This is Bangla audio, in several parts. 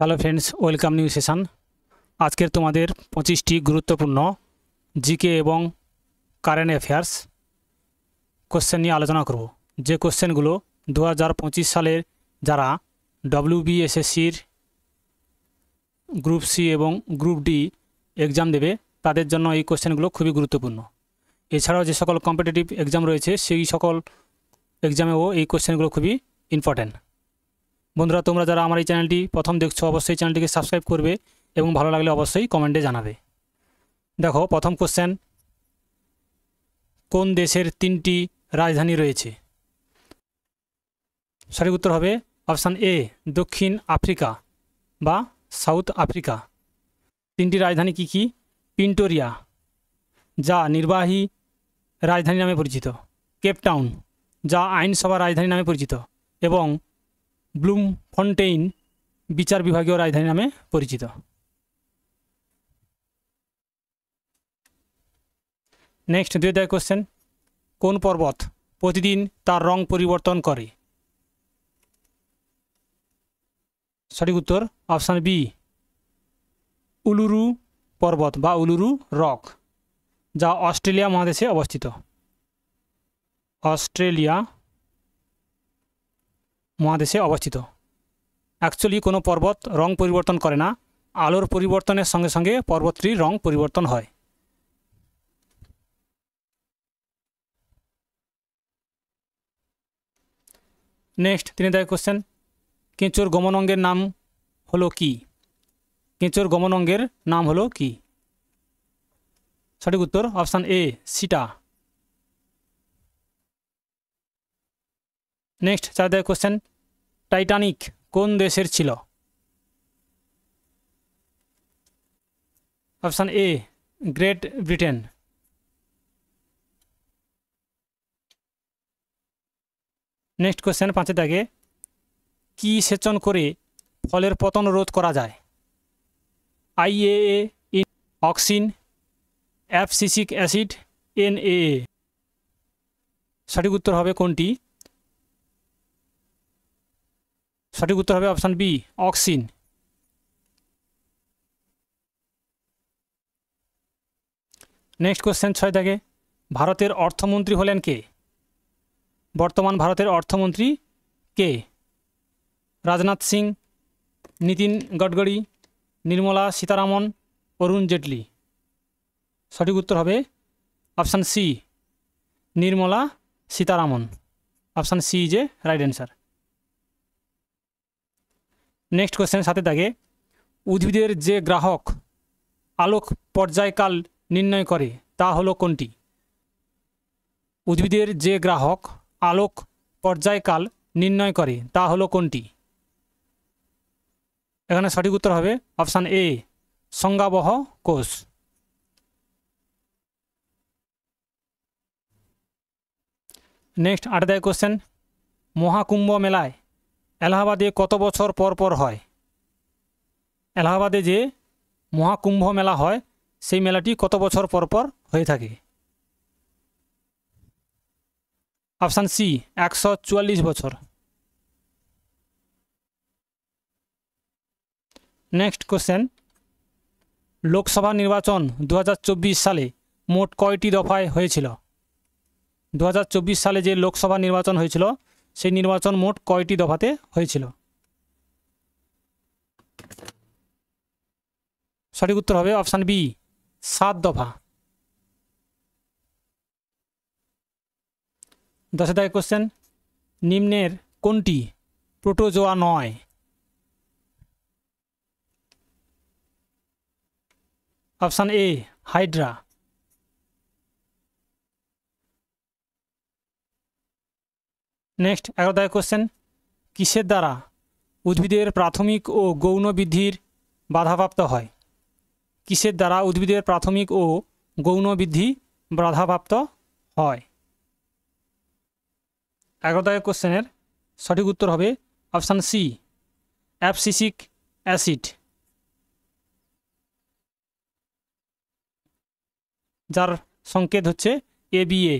Hello friends, welcome new session. আজকের তোমাদের 25টি গুরুত্বপূর্ণ জিকে এবং কারেন্ট অ্যাফেয়ার্স কোশ্চেন নিয়ে আলোচনা করব। যে কোশ্চেনগুলো 2025 সালের যারা WBSSCর গ্রুপ সি এবং গ্রুপ ডি এক্সাম দেবে তাদের জন্য এই কোশ্চেনগুলো খুবই গুরুত্বপূর্ণ। এছাড়াও যে সকল কম্পিটিটিভ এক্সাম রয়েছে সেই সকল এক্সামেও এই কোশ্চেনগুলো খুবই ইম্পর্ট্যান্ট। বন্ধুরা, তোমরা যারা আমার এই চ্যানেলটি প্রথম দেখছো অবশ্যই চ্যানেলটিকে সাবস্ক্রাইব করবে এবং ভালো লাগলে অবশ্যই কমেন্টে জানাবে। দেখো, প্রথম কোশ্চেন, কোন দেশের 3টি রাজধানী রয়েছে? সঠিক উত্তর হবে অপশান এ, দক্ষিণ আফ্রিকা বা সাউথ আফ্রিকা। 3টি রাজধানী কি কি? প্রিটোরিয়া, যা নির্বাহী রাজধানী নামে পরিচিত; কেপটাউন, যা আইনসভা রাজধানী নামে পরিচিত; এবং ব্লুমফন্টেইন, বিচার বিভাগীয় রাজধানী নামে পরিচিত। নেক্সট, 2 কোশ্চেন, কোন পর্বত প্রতিদিন তার রং পরিবর্তন করে? সঠিক উত্তর অপশান বি, উলুরু পর্বত বা উলুরু রক, যা অস্ট্রেলিয়া মহাদেশে অবস্থিত। অস্ট্রেলিয়া মহাদেশে অবস্থিত। অ্যাকচুয়ালি কোনো পর্বত রং পরিবর্তন করে না, আলোর পরিবর্তনের সঙ্গে সঙ্গে পর্বতটির রং পরিবর্তন হয়। নেক্সট, 3 কোশ্চেন, কেঁচোর গমন অঙ্গের নাম হলো কি? কেঁচোর গমন অঙ্গের নাম হলো কি? সঠিক উত্তর অপশান এ, সিটা। নেক্সট, 4 কোশ্চেন, টাইটানিক কোন দেশের ছিল? Option A, great Britain. Next question, 5 কি সেচন করে ফলের পতন রোধ করা যায়? IAA, auxin, abscisic acid, NAA। সঠিক উত্তর হবে কোনটি? সঠিক উত্তর হবে option B, auxin. Next question, 6 ভারতের অর্থমন্ত্রী হলেন কে? বর্তমান ভারতের অর্থমন্ত্রী কে? রাজনাথ সিং, নীতিন গডকরি, নির্মলা সীতারামন, অরুণ জেটলি। সঠিক উত্তর হবে option C, Nirmala Sitharaman. Option C is a right answer. Next question, 7 উদ্ভিদের যে গ্রাহক আলোক পর্যায়কাল নির্ণয় করে তা হলো কোনটি? উদ্ভিদের যে গ্রাহক আলোক পর্যায়কাল নির্ণয় করে তা হলো কোনটি? এখানে সঠিক উত্তর হবে অপশান এ, সংজ্ঞাবহ কোষ। নেক্সট, 8 কোশ্চেন, মহাকুম্ভ মেলায় এলাহাবাদে কত বছর পর পর হয়? এলাহাবাদে যে মহাকুম্ভ মেলা হয় সেই মেলাটি কত বছর পর পর হয়ে থাকে? অপশান সি, 144 বছর। নেক্সট কোশ্চেন, লোকসভা নির্বাচন 2024 সালে মোট কয়টি দফায় হয়েছিল? 2024 সালে যে লোকসভা নির্বাচন হয়েছিল সেই নির্বাচন মোট কয়টি দফাতে হয়েছিল? সঠিক উত্তর হবে অপশান বি, 7 দফা। 10 কোশ্চেন, নিম্নের কোনটি প্রোটোজোয়া নয়? Option A, Hydra. Next, 11 question, কিসের দ্বারা উদ্ভিদের প্রাথমিক ও গৌণ বৃদ্ধির বাধাপ্রাপ্ত হয়? কিসের দ্বারা উদ্ভিদের প্রাথমিক ও গৌণ বৃদ্ধি বাধাপ্রাপ্ত হয়? 11 কোশ্চেনের সঠিক উত্তর হবে অপশান সি, অ্যাবসিসিক অ্যাসিড, যার সংকেত হচ্ছে ABA।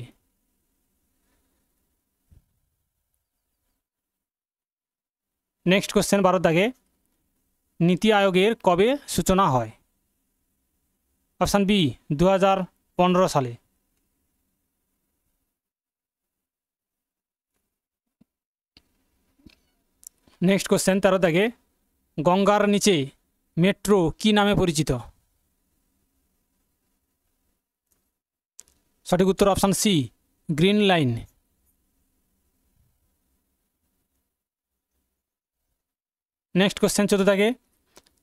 নেক্সট কোশ্চেন, 12 নীতি আয়োগের কবে সূচনা হয়? অপশান বি 2015 সালে। নেক্সট কোশ্চেন 13 দাগে, গঙ্গার নিচে মেট্রো কি নামে পরিচিত? সঠিক উত্তর option sea green line. Next question 14 দাগে,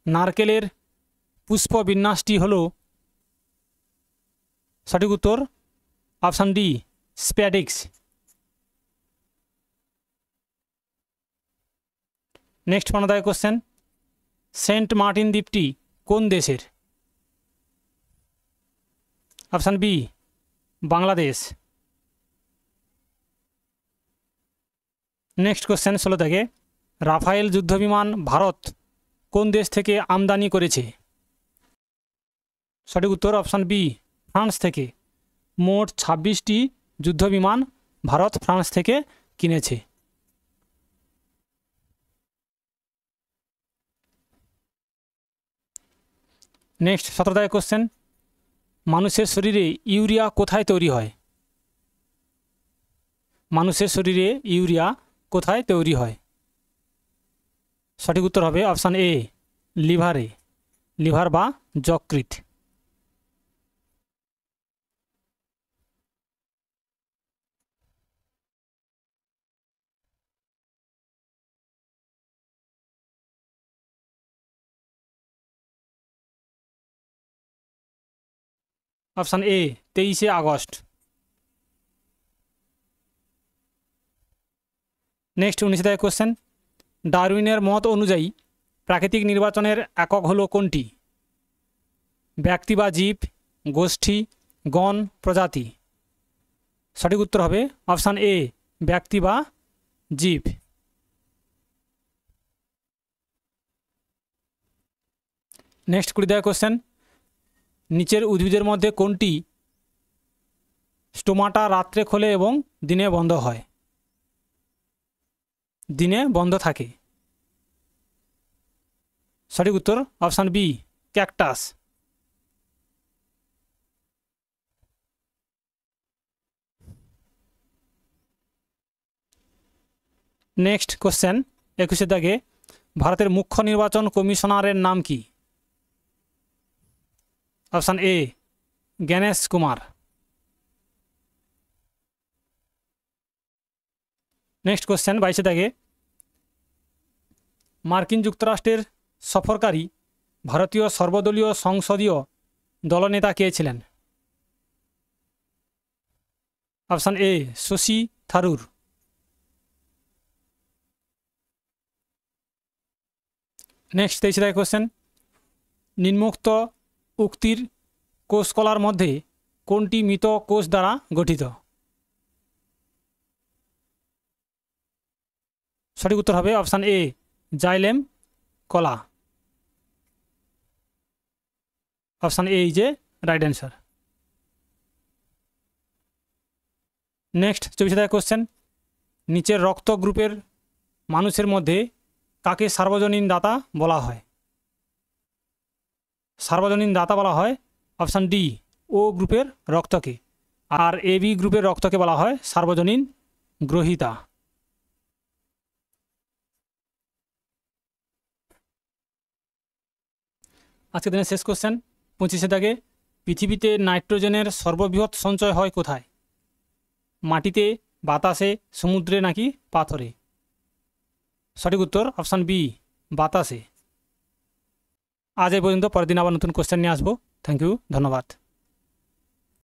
নারকেলের পুষ্প বিন্যাসটি হল? সঠিক উত্তর অপশান ডি স্প্যাডিক্স। নেক্সট 15 দাগে কোশ্চেন, সেন্ট মার্টিন দ্বীপটি কোন দেশের? Option B Bangladesh. Next question 16 দাগে, রাফায়েল যুদ্ধবিমান ভারত কোন দেশ থেকে আমদানি করেছে? সঠিক উত্তর অপশান বি ফ্রান্স থেকে। মোট 26টি যুদ্ধবিমান ভারত ফ্রান্স থেকে কিনেছে। নেক্সট 17 দাগে কোশ্চেন, মানুষের শরীরে ইউরিয়া কোথায় তৈরি হয়? মানুষের শরীরে ইউরিয়া কোথায় তৈরি হয়? সঠিক উত্তর হবে অপশান এ লিভারে, লিভার বা যকৃৎ। অপশান এ 23শে আগস্ট। নেক্সট 19 দাগে কোশ্চেন, ডারউইনের মত অনুযায়ী প্রাকৃতিক নির্বাচনের একক হলো কোনটি? ব্যক্তি বা জীব, গোষ্ঠী, গণ, প্রজাতি। সঠিক উত্তর হবে অপশান এ ব্যক্তি বা জীব। নেক্সট 20 দাগে কোশ্চেন, নিচের উদ্ভিদের মধ্যে কোনটি স্টোমাটা রাত্রে খোলে এবং দিনে বন্ধ হয়? দিনে বন্ধ থাকে। সঠিক উত্তর option B cactus. Next question 21 দাগে, ভারতের মুখ্য নির্বাচন কমিশনারের নাম কি? Option A Gyanesh Kumar. Next question 22 দাগে, মার্কিন যুক্তরাষ্ট্রের সফরকারী ভারতীয় সর্বদলীয় সংসদীয় দলনেতা কে ছিলেন? Option A Shashi Tharoor. Next 23 দাগে কোশ্চেন, নিম্নোক্ত উক্তির কোষকলার মধ্যে কোনটি মৃত কোষ দ্বারা গঠিত? সঠিক উত্তর হবে অপশান এ জাইলেম কলা। Option A is a right answer. Next 24 দাগে কোশ্চেন, নিচের রক্ত গ্রুপের মানুষের মধ্যে কাকে সার্বজনীন দাতা বলা হয়? সার্বজনীন দাতা বলা হয় অপশান ডি ও গ্রুপের রক্তকে, আর এ বি গ্রুপের রক্তকে বলা হয় সার্বজনীন গ্রহীতা। আজকের দিনের শেষ কোশ্চেন 25 দাগে, পৃথিবীতে নাইট্রোজেনের সর্ববৃহৎ সঞ্চয় হয় কোথায়? মাটিতে, বাতাসে, সমুদ্রে নাকি পাথরে? সঠিক উত্তর অপশান বি বাতাসে। আজ এই পর্যন্ত, পরের দিন আবার নতুন কোশ্চেন নিয়ে আসবো। থ্যাংক ইউ, ধন্যবাদ।